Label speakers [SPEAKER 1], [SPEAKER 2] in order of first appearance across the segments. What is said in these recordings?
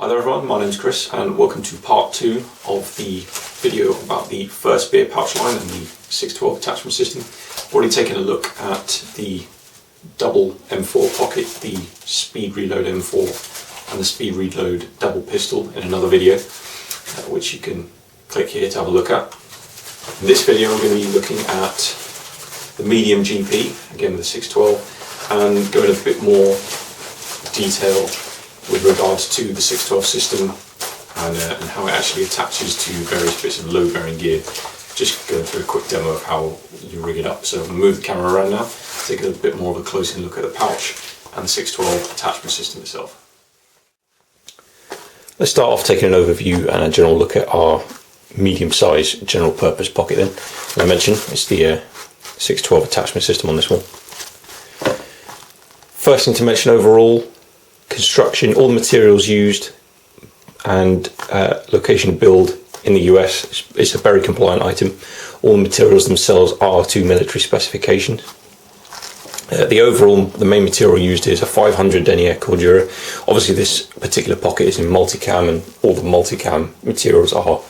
[SPEAKER 1] Hi there everyone, my name's Chris and welcome to part 2 of the video about the FirstSpear pouch line and the 612 attachment system. I've already taken a look at the double M4 pocket, the speed reload M4 and the speed reload double pistol in another video, which you can click here to have a look at. In this video I'm going to be looking at the medium GP, again with the 612, and go into a bit more detail with regards to the 612 system and how it actually attaches to various bits of load bearing gear. Just going through a quick demo of how you rig it up. So I'm going to move the camera around now, take a bit more of a close-in look at the pouch and the 612 attachment system itself. Let's start off taking an overview and a general look at our medium-sized general purpose pocket then. As I mentioned, it's the 612 attachment system on this one. First thing to mention overall, construction, all the materials used and location of build in the US, it's a very compliant item. All the materials themselves are to military specifications. The main material used is a 500 denier Cordura. Obviously this particular pocket is in multicam and all the multicam materials are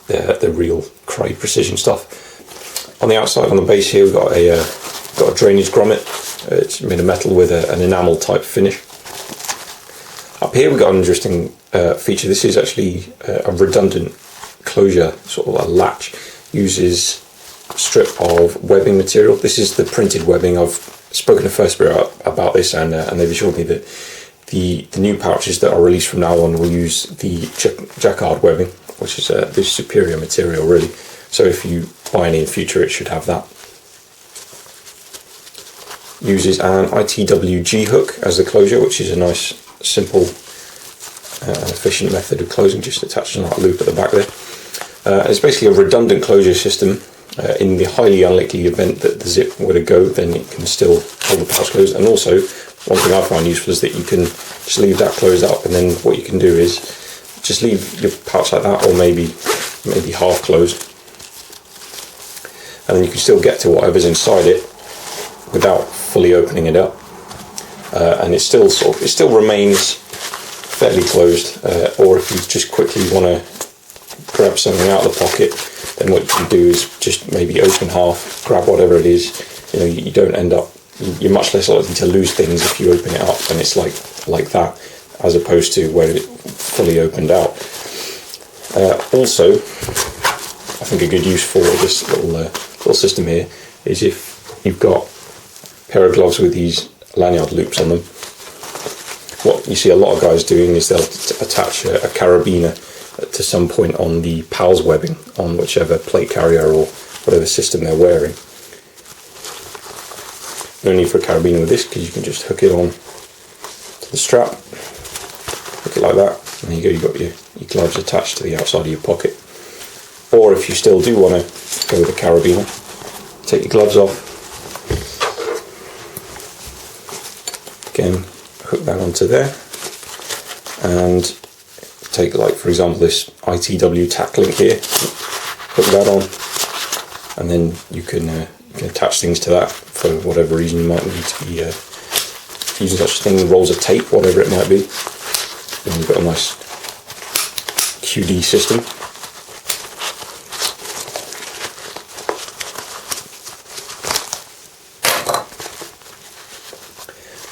[SPEAKER 1] the real Craig precision stuff. On the outside, on the base here, we've got a drainage grommet. It's made of metal with an enamel type finish. Up here we've got an interesting feature. This is actually a redundant closure, sort of a latch. Uses a strip of webbing material. This is the printed webbing. I've spoken to FirstSpear about this and they've assured me that the new pouches that are released from now on will use the jacquard webbing, which is the superior material really. So if you buy any in future it should have that. Uses an ITW G-hook as the closure, which is a nice, simple and efficient method of closing, just attaching that loop at the back there. It's basically a redundant closure system. In the highly unlikely event that the zip were to go, then it can still hold the pouch closed. And also, one thing I found useful is that you can just leave that closed up, and then what you can do is just leave your pouch like that, or maybe half closed, and then you can still get to whatever's inside it without fully opening it up. And it still remains fairly closed, or if you just quickly want to grab something out of the pocket, then what you can do is just maybe open half, grab whatever it is. You know, you don't end up, you're much less likely to lose things if you open it up and it's like that, as opposed to where it fully opened out. Also, I think a good use for this little system here is if you've got a pair of gloves with these lanyard loops on them. What you see a lot of guys doing is they'll attach a carabiner to some point on the PALS webbing on whichever plate carrier or whatever system they're wearing. No need for a carabiner with this because you can just hook it on to the strap, hook it like that, and there you go, you've got your gloves attached to the outside of your pocket. Or if you still do want to go with a carabiner, take your gloves off, again hook that onto there, and take, like for example, this ITW tack link here, hook that on, and then you can attach things to that for whatever reason. You might need to be using such thing, rolls of tape, whatever it might be. Then you've got a nice QD system.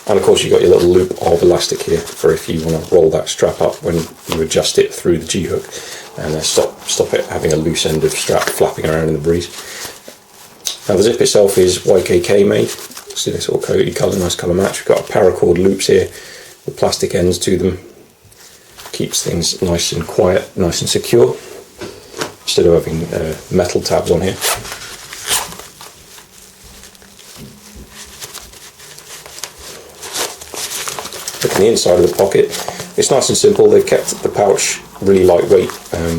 [SPEAKER 1] And of course you've got your little loop of elastic here for if you want to roll that strap up when you adjust it through the G-hook and stop it having a loose end of strap flapping around in the breeze. Now the zip itself is YKK made, see this sort of coated colour, nice colour match. We've got paracord loops here with plastic ends to them, keeps things nice and quiet, nice and secure, instead of having metal tabs on here. Looking at the inside of the pocket, it's nice and simple. They've kept the pouch really lightweight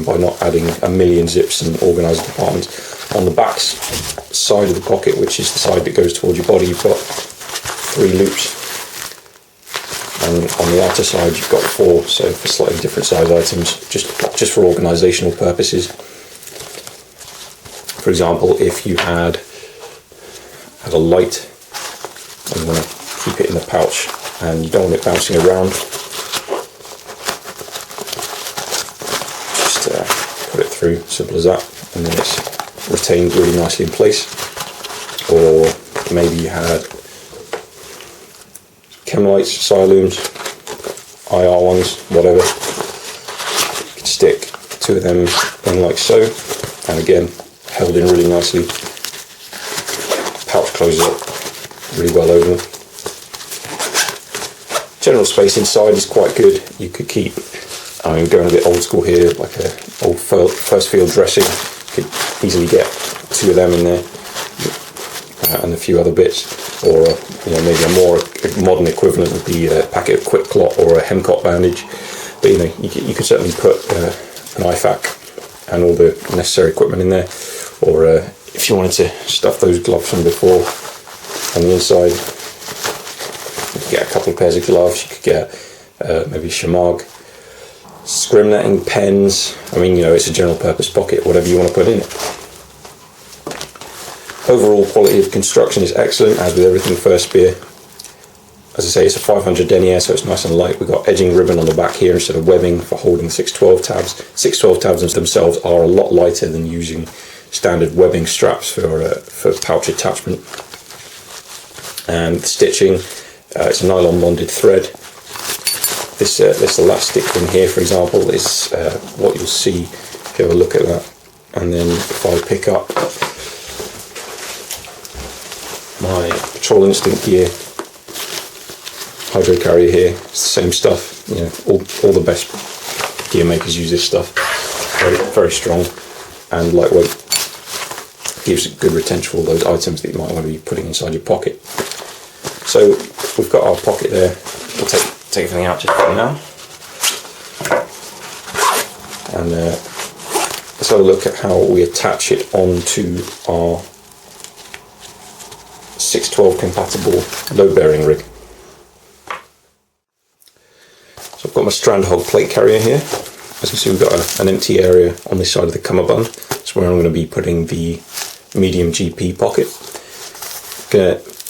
[SPEAKER 1] by not adding a million zips and organised compartments. On the back side of the pocket, which is the side that goes towards your body, you've got 3 loops, and on the outer side you've got 4, so for slightly different size items, just for organisational purposes. For example, if you had a light and you want to keep it in the pouch and you don't want it bouncing around, through, simple as that, and then it's retained really nicely in place. Or maybe you had chemlights, sialooms, IR ones, whatever. You could stick 2 of them in like so, and again, held in really nicely. Pouch closes up really well over them. General space inside is quite good. You could keep, I'm going a bit old school here, like a old FirstSpear dressing. You could easily get 2 of them in there, and a few other bits. Or maybe a more modern equivalent would be a packet of quick clot or a Hemcot bandage. But you could certainly put an IFAC and all the necessary equipment in there. Or if you wanted to stuff those gloves from before on the inside, you could get a couple of pairs of gloves. You could get maybe shamag, scrim netting, pens. I mean, it's a general purpose pocket, whatever you want to put in it. Overall quality of construction is excellent, as with everything FirstSpear. As I say, it's a 500 denier, so it's nice and light. We've got edging ribbon on the back here instead of webbing for holding 612 tabs. 612 tabs themselves are a lot lighter than using standard webbing straps for pouch attachment. And the stitching, it's a nylon bonded thread. This elastic in here, for example, is what you'll see if you have a look at that. And then if I pick up my Patrol Instinct gear hydro carrier here, it's the same stuff. All the best gear makers use this stuff. Very, very strong and lightweight. Gives good retention for all those items that you might want to be putting inside your pocket. So we've got our pocket there. We'll take everything out just for now. And let's have a look at how we attach it onto our 612 compatible load bearing rig. So I've got my strand hog plate carrier here. As you can see, we've got an empty area on this side of the cummerbund. That's where I'm going to be putting the medium GP pocket.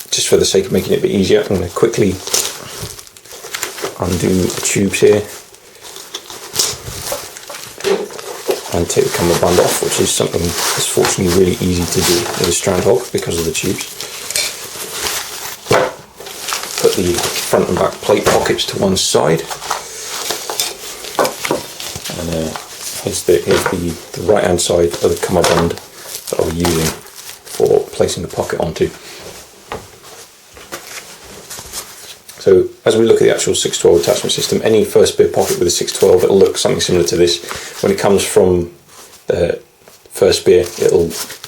[SPEAKER 1] Just for the sake of making it a bit easier, I'm going to quickly undo the tubes here and take the cummerbund off, which is something that's fortunately really easy to do with a strand hog because of the tubes. Put the front and back plate pockets to one side, and here's the right hand side of the cummerbund that I'll be using for placing the pocket onto. So as we look at the actual 612 attachment system, any FirstSpear pocket with a 612, it'll look something similar to this. When it comes from the FirstSpear,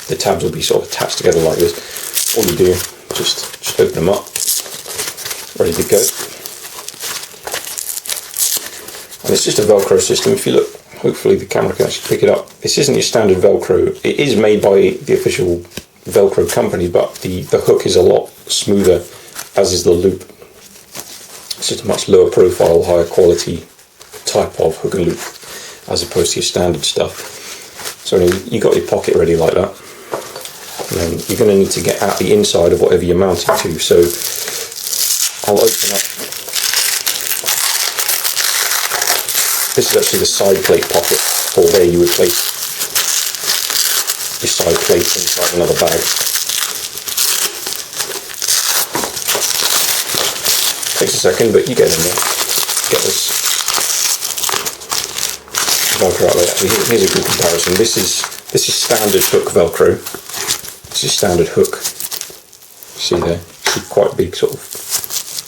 [SPEAKER 1] the tabs will be sort of attached together like this. All you do, just open them up, ready to go. And it's just a Velcro system. If you look, hopefully the camera can actually pick it up. This isn't your standard Velcro. It is made by the official Velcro company, but the hook is a lot smoother, as is the loop. It's just a much lower profile, higher quality type of hook and loop, as opposed to your standard stuff. So you got your pocket ready like that, and then you're going to need to get at the inside of whatever you're mounting to. So I'll open up. This is actually the side plate pocket, or where you would place your side plate inside another bag. Takes a second, but you get in there. Get this Velcro out there. Actually, here's a good comparison. This is standard hook Velcro. This is standard hook. See there? See, quite big, sort of.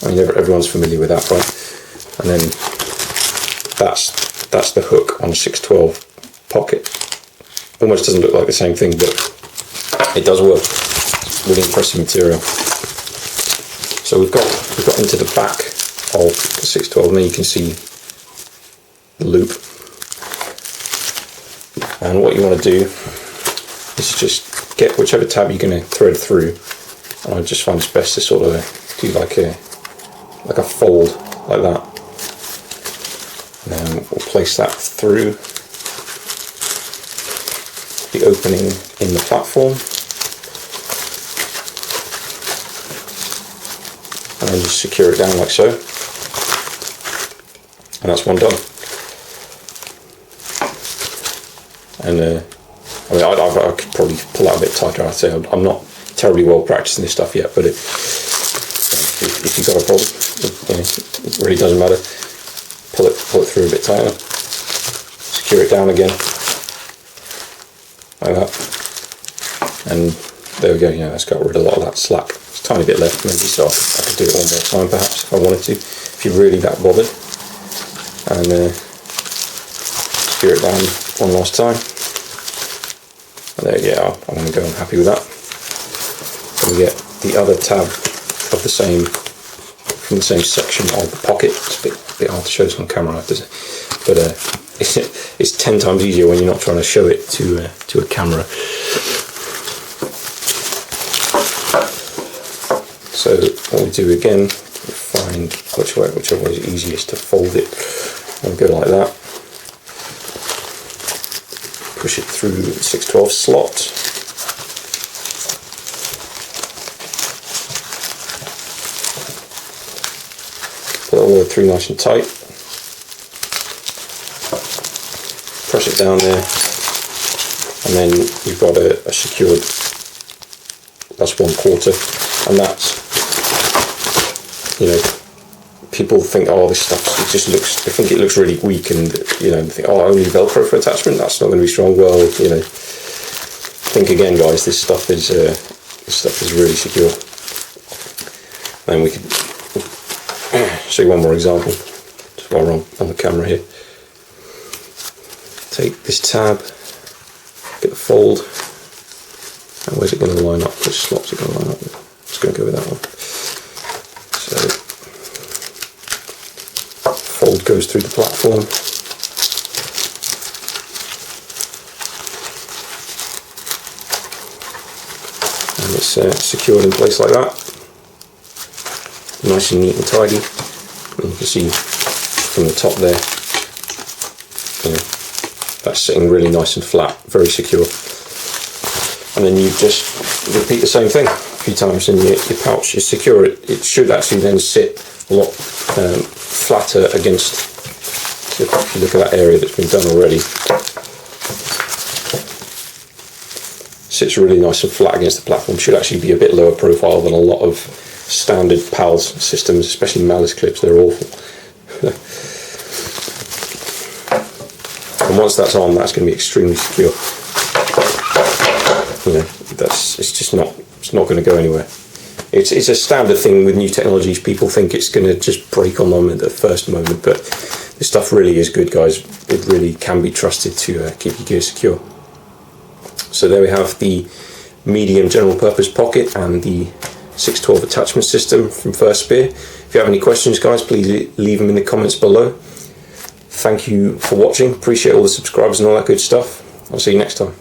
[SPEAKER 1] I mean, everyone's familiar with that, right? And then that's the hook on a 612 pocket. Almost doesn't look like the same thing, but it does work. It's really impressive material. So we've got into the back of the 612, and then you can see the loop. And what you want to do is just get whichever tab you're going to thread through. And I just find it's best to sort of do like a fold like that. And then we'll place that through the opening in the platform. And then just secure it down like so, and that's one done. And I mean, I could probably pull that a bit tighter. I'd say I'm not terribly well practiced in this stuff yet, but if you've got a problem, it really doesn't matter. Pull it through a bit tighter. Secure it down again, like that. And there we go. That's got rid of a lot of that slack. There's a tiny bit left, maybe, so I could do it one more time, perhaps, if I wanted to. If you're really that bothered, and secure it down one last time. And there you go. I'm going to go. I'm happy with that. And we get the other tab of the same, from the same section of the pocket. It's a bit hard to show this on camera, but it's 10 times easier when you're not trying to show it to a camera. So what we do again, we find whichever way is easiest to fold it, and go like that. Push it through the 6/12 slot. Put it all the way through nice and tight. Press it down there, and then you've got a secured, that's 1/4, and that's, people think, oh, this stuff, they think it looks really weak, and they think, oh, only Velcro for attachment, that's not going to be strong. Well, think again, guys. This stuff is really secure. And we could show you one more example, just while we're on the camera here. Take this tab, get the fold, and where's it going to line up? Which slot's it going to line up with? It's going to go with that one. So, fold goes through the platform. And it's secured in place like that. Nice and neat and tidy. And you can see from the top there, that's sitting really nice and flat, very secure. And then you just repeat the same thing a few times in your pouch. You secure it. It should actually then sit a lot flatter against, if you look at that area that's been done already, sits really nice and flat against the platform. Should actually be a bit lower profile than a lot of standard PALS systems, especially malice clips. They're awful. And once that's on, that's going to be extremely secure. It's not going to go anywhere. It's a standard thing with new technologies. People think it's going to just break on them at the first moment, but this stuff really is good, guys. It really can be trusted to keep your gear secure. So there we have the medium general purpose pocket and the 6/12 attachment system from FirstSpear. If you have any questions, guys, please leave them in the comments below. Thank you for watching. Appreciate all the subscribers and all that good stuff. I'll see you next time.